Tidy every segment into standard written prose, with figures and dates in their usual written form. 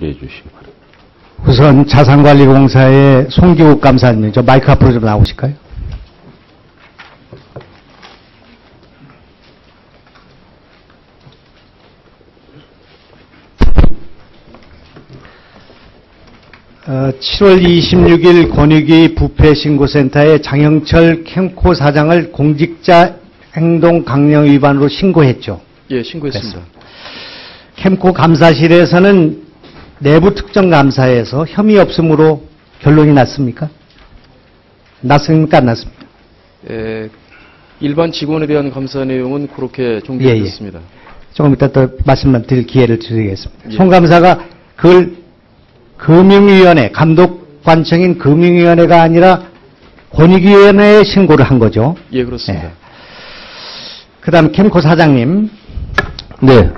해 주시기 바랍니다. 우선 자산관리공사의 송기욱 감사님, 저 마이크 앞으로 좀 나오실까요? 어, 7월 26일 권익위 부패신고센터에 장영철 캠코 사장을 공직자 행동 강령 위반으로 신고했죠. 예, 신고했습니다. 그래서. 캠코 감사실에서는 내부 특정 감사에서 혐의 없음으로 결론이 났습니까? 났습니까? 안 났습니까? 예, 일반 직원에 대한 감사 내용은 그렇게 종결됐습니다. 조금 이따 또 말씀만 드릴 기회를 드리겠습니다. 예. 송 감사가 그걸 금융위원회, 감독관청인 금융위원회가 아니라 권익위원회에 신고를 한 거죠. 예, 그렇습니다. 그 다음 캠코 사장님. 네.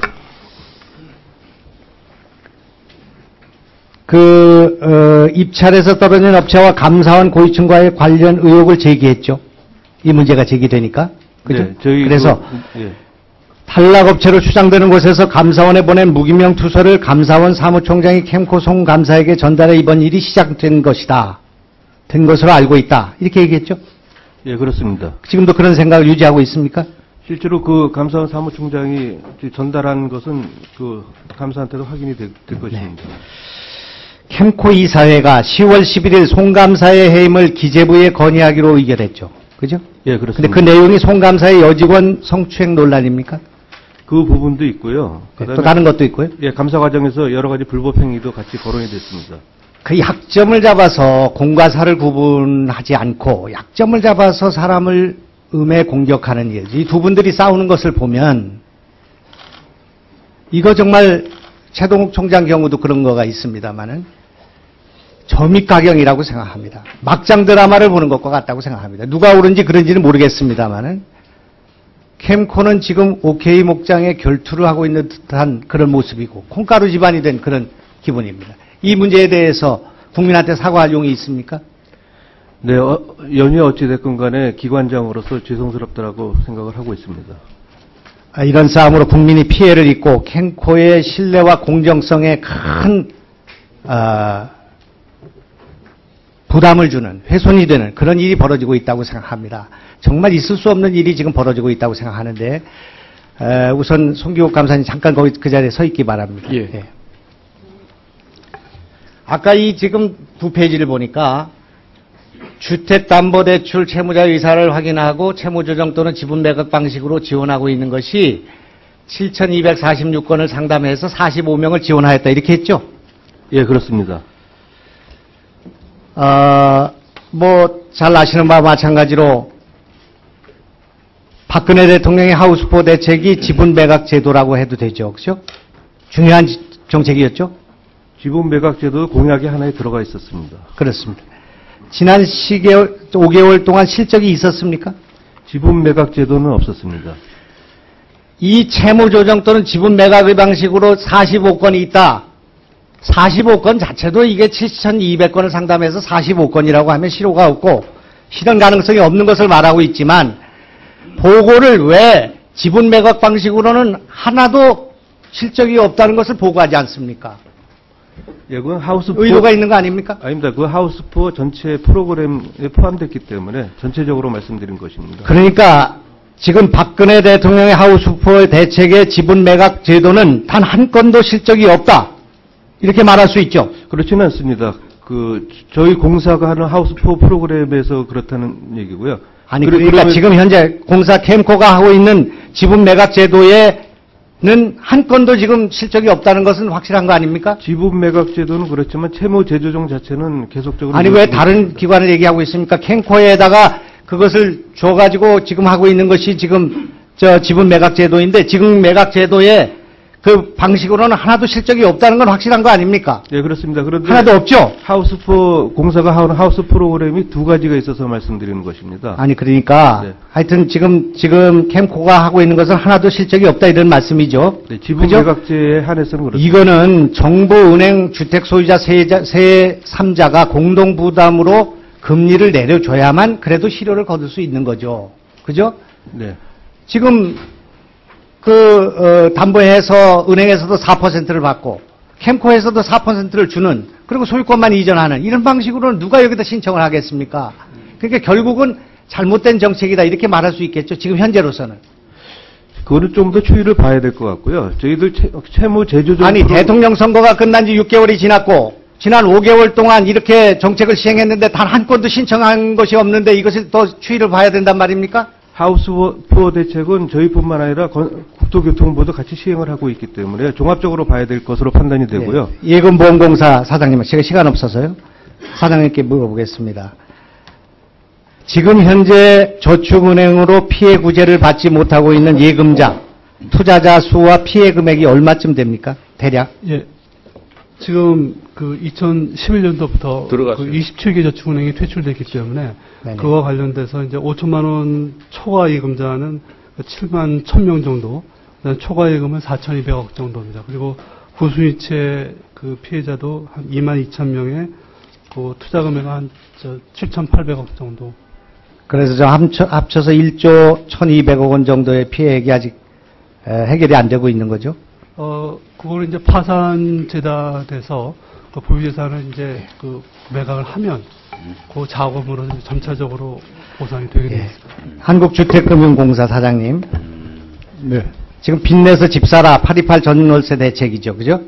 입찰에서 떨어진 업체와 감사원 고위층과의 관련 의혹을 제기했죠. 이 문제가 제기되니까. 그죠? 네, 저희 그래서 예. 탈락업체로 추정되는 곳에서 감사원에 보낸 무기명 투서를 감사원 사무총장이 캠코 송 감사에게 전달해 이번 일이 시작된 것이다. 된 것으로 알고 있다. 이렇게 얘기했죠. 예, 그렇습니다. 지금도 그런 생각을 유지하고 있습니까? 실제로 그 감사원 사무총장이 전달한 것은 그 감사한테도 확인이 될 것입니다. 캠코 이사회가 10월 11일 송 감사의 해임을 기재부에 건의하기로 의결했죠. 그죠? 예, 근데 그렇습니다. 그 내용이 송 감사의 여직원 성추행 논란입니까? 그 부분도 있고요. 네, 또 다른 것도 있고요. 예, 감사 과정에서 여러 가지 불법 행위도 같이 거론이 됐습니다. 그 약점을 잡아서 공과 사를 구분하지 않고 약점을 잡아서 사람을 음해 공격하는 일. 이 두 분들이 싸우는 것을 보면 이거 정말 최동욱 총장 경우도 그런 거가 있습니다만은 점입가경이라고 생각합니다. 막장 드라마를 보는 것과 같다고 생각합니다. 누가 옳은지 그런지는 모르겠습니다만은 캠코는 지금 OK 목장에 결투를 하고 있는 듯한 그런 모습이고 콩가루 집안이 된 그런 기분입니다. 이 문제에 대해서 국민한테 사과할 용이 있습니까? 네, 연휴에 어찌됐건 간에 기관장으로서 죄송스럽다라고 생각을 하고 있습니다. 이런 싸움으로 국민이 피해를 입고 캠코의 신뢰와 공정성에 큰 부담을 주는, 훼손이 되는 그런 일이 벌어지고 있다고 생각합니다. 정말 있을 수 없는 일이 지금 벌어지고 있다고 생각하는데 우선 송기욱 감사님 잠깐 거기 그 자리에 서 있기 바랍니다. 예. 예. 아까 이 지금 두 페이지를 보니까 주택담보대출 채무자 의사를 확인하고 채무조정 또는 지분 매각 방식으로 지원하고 있는 것이 7,246건을 상담해서 45명을 지원하였다 이렇게 했죠? 예, 그렇습니다. 잘 아시는 바와 마찬가지로 박근혜 대통령의 하우스포 대책이 지분 매각 제도라고 해도 되죠. 그죠? 중요한 정책이었죠? 지분 매각 제도 공약이 하나에 들어가 있었습니다. 그렇습니다. 지난 5개월 동안 실적이 있었습니까? 지분 매각 제도는 없었습니다. 이 채무조정 또는 지분 매각의 방식으로 45건이 있다. 45건 자체도 이게 7,200건을 상담해서 45건이라고 하면 실효가 없고 실현 가능성이 없는 것을 말하고 있지만 보고를 왜 지분 매각 방식으로는 하나도 실적이 없다는 것을 보고하지 않습니까? 예, 그건 하우스포 의도가 있는 거 아닙니까? 아닙니다. 그 하우스포 전체 프로그램에 포함됐기 때문에 전체적으로 말씀드린 것입니다. 그러니까 지금 박근혜 대통령의 하우스포 대책의 지분 매각 제도는 단 한 건도 실적이 없다. 이렇게 말할 수 있죠. 그렇지는 않습니다. 저희 공사가 하는 하우스포 프로그램에서 그렇다는 얘기고요. 아니, 그러니까 지금 현재 공사 캠코가 하고 있는 지분 매각 제도에는 한 건도 지금 실적이 없다는 것은 확실한 거 아닙니까? 지분 매각 제도는 그렇지만 채무 재조정 자체는 계속적으로 아니, 왜 다른 기관을 얘기하고 있습니까? 캠코에다가 그것을 줘가지고 지금 하고 있는 것이 지금 지분 매각 제도인데 지분 매각 제도에 그 방식으로는 하나도 실적이 없다는 건 확실한 거 아닙니까? 예, 그렇습니다. 그런데 하나도 없죠? 하우스포 공사가 하는 하우스 프로그램이 두 가지가 있어서 말씀드리는 것입니다. 아니, 그러니까 네. 하여튼 지금 캠코가 하고 있는 것은 하나도 실적이 없다 이런 말씀이죠. 네, 지분 그죠? 매각제에 한해서는 그렇습니다. 이거는 정부, 은행, 주택 소유자 세 3자가 공동 부담으로 금리를 내려줘야만 그래도 실효를 거둘 수 있는 거죠. 그죠? 네. 지금 담보해서 은행에서도 4%를 받고 캠코에서도 4%를 주는, 그리고 소유권만 이전하는 이런 방식으로는 누가 여기다 신청을 하겠습니까? 그러니까 결국은 잘못된 정책이다 이렇게 말할 수 있겠죠. 지금 현재로서는. 그거는 좀 더 추이를 봐야 될 것 같고요. 저희들 채무 제조 아니 대통령 선거가 끝난 지 6개월이 지났고 지난 5개월 동안 이렇게 정책을 시행했는데 단 한 건도 신청한 것이 없는데 이것을 더 추이를 봐야 된단 말입니까? 하우스 푸어 대책은 저희뿐만 아니라 국토교통부도 같이 시행을 하고 있기 때문에 종합적으로 봐야 될 것으로 판단이 되고요. 네. 예금보험공사 사장님, 제가 시간 없어서요. 사장님께 물어보겠습니다. 지금 현재 저축은행으로 피해 구제를 받지 못하고 있는 예금자, 투자자 수와 피해 금액이 얼마쯤 됩니까? 대략? 예. 지금 그 2011년도부터 그 27개 저축은행이 퇴출됐기 때문에 네네. 그와 관련돼서 이제 5천만 원 초과 예금자는 7만 1,000명 정도, 그다음에 초과 예금은 4,200억 정도입니다. 그리고 구순이체 그 피해자도 한 2만 2천 명에 그 투자 금액은 한 7,800억 정도. 그래서 저 합쳐서 1조 1,200억 원 정도의 피해액이 아직 해결이 안 되고 있는 거죠? 그걸 이제 파산 재단에서 그 보유재산을 이제 그 매각을 하면 그 자금으로 점차적으로 보상이 되게 됩니다. 한국주택금융공사 사장님. 네. 지금 빚내서 집 사라 828 전월세 대책이죠. 그죠?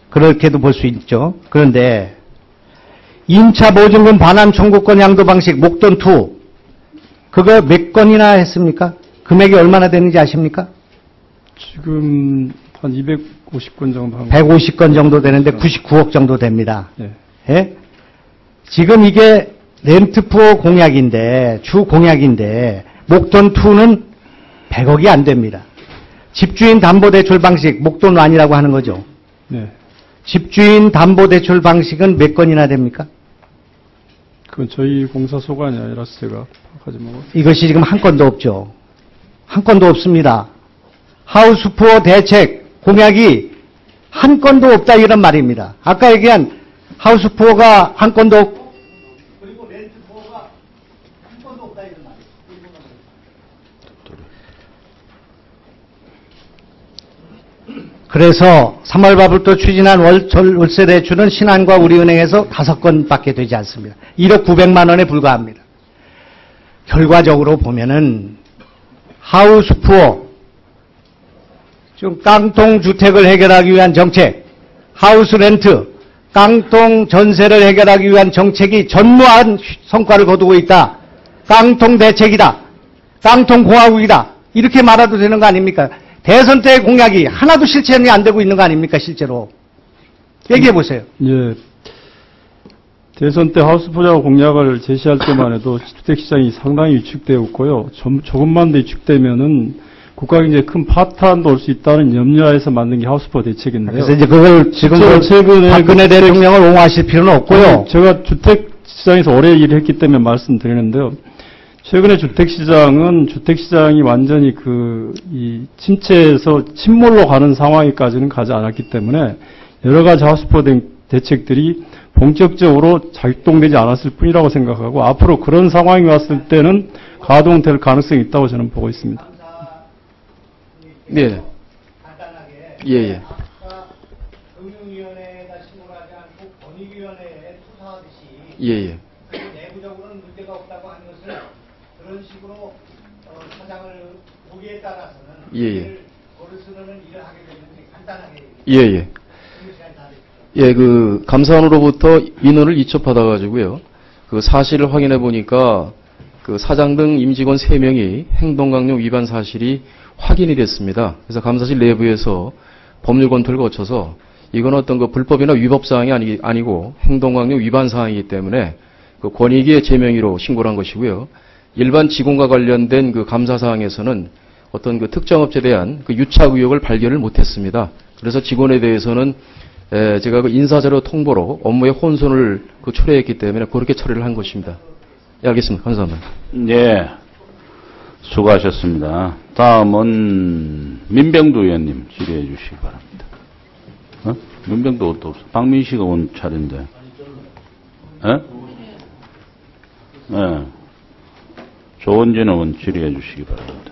그렇게도 볼 수 있죠. 그런데 임차 보증금 반환 청구권 양도 방식 목돈 2 그거 몇 건이나 했습니까? 금액이 얼마나 되는지 아십니까? 지금 한 250건 정도 한 150건 정도 되는데 99억 정도 됩니다. 네. 예? 지금 이게 렌트푸어 공약인데, 주 공약인데, 목돈 2는 100억이 안 됩니다. 집주인 담보대출 방식, 목돈 1이라고 하는 거죠. 네. 집주인 담보대출 방식은 몇 건이나 됩니까? 그건 저희 공사 소관이 아니라서 제가 파악하지 못하고. 이것이 지금 한 건도 없죠. 한 건도 없습니다. 하우스푸어 대책 공약이 한 건도 없다 이런 말입니다. 아까 얘기한 하우스푸어가 한 건도 없고 그리고 렌트푸어가 한 건도 없다 이런 말이에요. 그래서 3월 발부터 추진한 월세 대출은 신한과 우리은행에서 5건밖에 되지 않습니다. 1억 900만 원에 불과합니다. 결과적으로 보면은 하우스푸어 지금 깡통 주택을 해결하기 위한 정책, 하우스 렌트, 깡통 전세를 해결하기 위한 정책이 전무한 성과를 거두고 있다. 깡통 대책이다. 깡통 공화국이다. 이렇게 말해도 되는 거 아닙니까? 대선 때 공약이 하나도 실천이 안 되고 있는 거 아닙니까, 실제로? 얘기해 보세요. 예. 대선 때 하우스 포자 공약을 제시할 때만 해도 주택시장이 상당히 위축되었고요. 조금만 더 위축되면은 국가경제에 큰 파탄도 올 수 있다는 염려에서 만든 게 하우스포 대책인데요. 그래서 이제 그걸 지금 최근에 박근혜 대통령을 옹호하실 필요는 없고요. 제가 주택시장에서 오래 일을 했기 때문에 말씀드리는데요. 최근에 주택시장이 완전히 이 침체에서 침몰로 가는 상황까지는 가지 않았기 때문에 여러 가지 하우스포 대책들이 본격적으로 작동되지 않았을 뿐이라고 생각하고 앞으로 그런 상황이 왔을 때는 가동될 가능성이 있다고 저는 보고 있습니다. 네. 예. 금융위원회가 신고를 하지 않고 권익위원회에 투사하듯이 예. 내부적으로는 문제가 없다고 하는 것을 그런 식으로 사장을 보기에 따라서는 예. 어르신은 일을 하게 되는지 간단하게 예. 예, 그 감사원으로부터 인원을 이첩받아 가지고요. 그 사실을 확인해 보니까 그 사장 등 임직원 3명이 행동강령 위반 사실이 확인이 됐습니다. 그래서 감사실 내부에서 법률 검토를 거쳐서 이건 어떤 그 불법이나 위법 사항이 아니고 행동강령 위반 사항이기 때문에 그 권익위의 제명의로 신고를 한 것이고요. 일반 직원과 관련된 그 감사 사항에서는 어떤 그 특정 업체에 대한 그 유착 의혹을 발견을 못했습니다. 그래서 직원에 대해서는 제가 그 인사자료 통보로 업무에 혼선을 초래했기 때문에 그렇게 처리를 한 것입니다. 예, 알겠습니다. 감사합니다. 네, 수고하셨습니다. 다음은 민병두 의원님 질의해 주시기 바랍니다. 민병두 어디 없어? 박민식이 온 차례인데. 네. 조원진 의원 질의해 주시기 바랍니다.